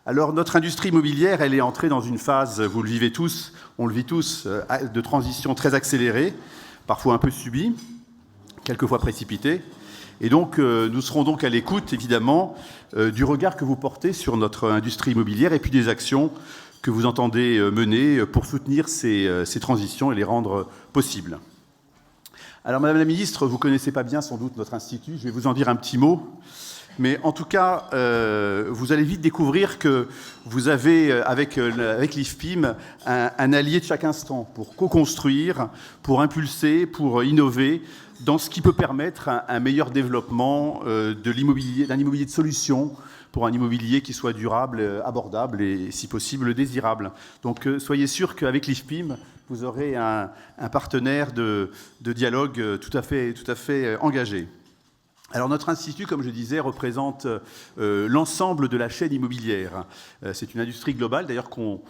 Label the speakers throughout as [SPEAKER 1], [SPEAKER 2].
[SPEAKER 1] Alors notre industrie immobilière, elle est entrée dans une phase, vous le vivez tous, on le vit tous, de transition très accélérée, parfois un peu subie, quelquefois précipitée. Et donc nous serons donc à l'écoute, évidemment, du regard que vous portez sur notre industrie immobilière et puis des actions que vous entendez mener pour soutenir ces transitions et les rendre possibles. Alors Madame la Ministre, vous ne connaissez pas bien sans doute notre institut, je vais vous en dire un petit mot. Mais en tout cas, vous allez vite découvrir que vous avez, avec l'IFPIM, un allié de chaque instant pour co-construire, pour impulser, pour innover dans ce qui peut permettre un meilleur développement de l'immobilier, d'un immobilier de solution, pour un immobilier qui soit durable, abordable et, si possible, désirable. Donc soyez sûr qu'avec l'IFPIM, vous aurez un partenaire de dialogue tout à fait engagé. Alors notre institut, comme je disais, représente l'ensemble de la chaîne immobilière. C'est une industrie globale, d'ailleurs qu'on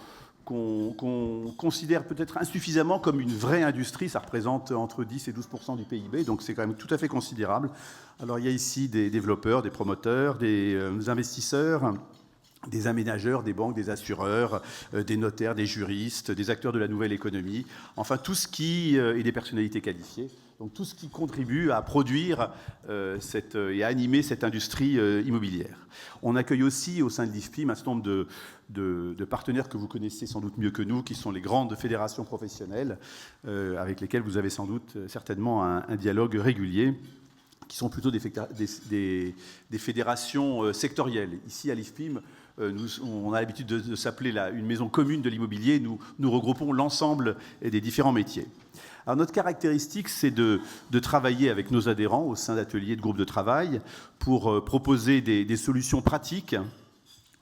[SPEAKER 1] considère peut-être insuffisamment comme une vraie industrie. Ça représente entre 10 et 12% du PIB, donc c'est quand même tout à fait considérable. Alors il y a ici des développeurs, des promoteurs, des investisseurs, des aménageurs, des banques, des assureurs, des notaires, des juristes, des acteurs de la nouvelle économie, enfin tout ce qui et des personnalités qualifiées. Donc tout ce qui contribue à produire et à animer cette industrie immobilière. On accueille aussi au sein de l'IFPIM un certain nombre de partenaires que vous connaissez sans doute mieux que nous, qui sont les grandes fédérations professionnelles, avec lesquelles vous avez sans doute certainement un dialogue régulier, qui sont plutôt des fédérations sectorielles. Ici à l'IFPIM, on a l'habitude de s'appeler une maison commune de l'immobilier. Nous regroupons l'ensemble des différents métiers. Alors notre caractéristique, c'est de travailler avec nos adhérents au sein d'ateliers, de groupes de travail, pour proposer des solutions pratiques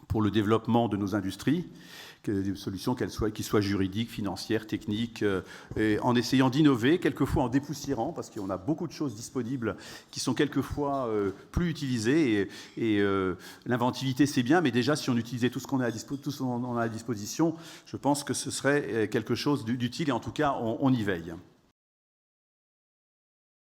[SPEAKER 1] pour le développement de nos industries, des solutions qui soient juridiques, financières, techniques, et en essayant d'innover, quelquefois en dépoussiérant, parce qu'on a beaucoup de choses disponibles qui sont quelquefois plus utilisées. Et l'inventivité, c'est bien, mais déjà, si on utilisait tout ce qu'on a à disposition, je pense que ce serait quelque chose d'utile, et en tout cas, on y veille.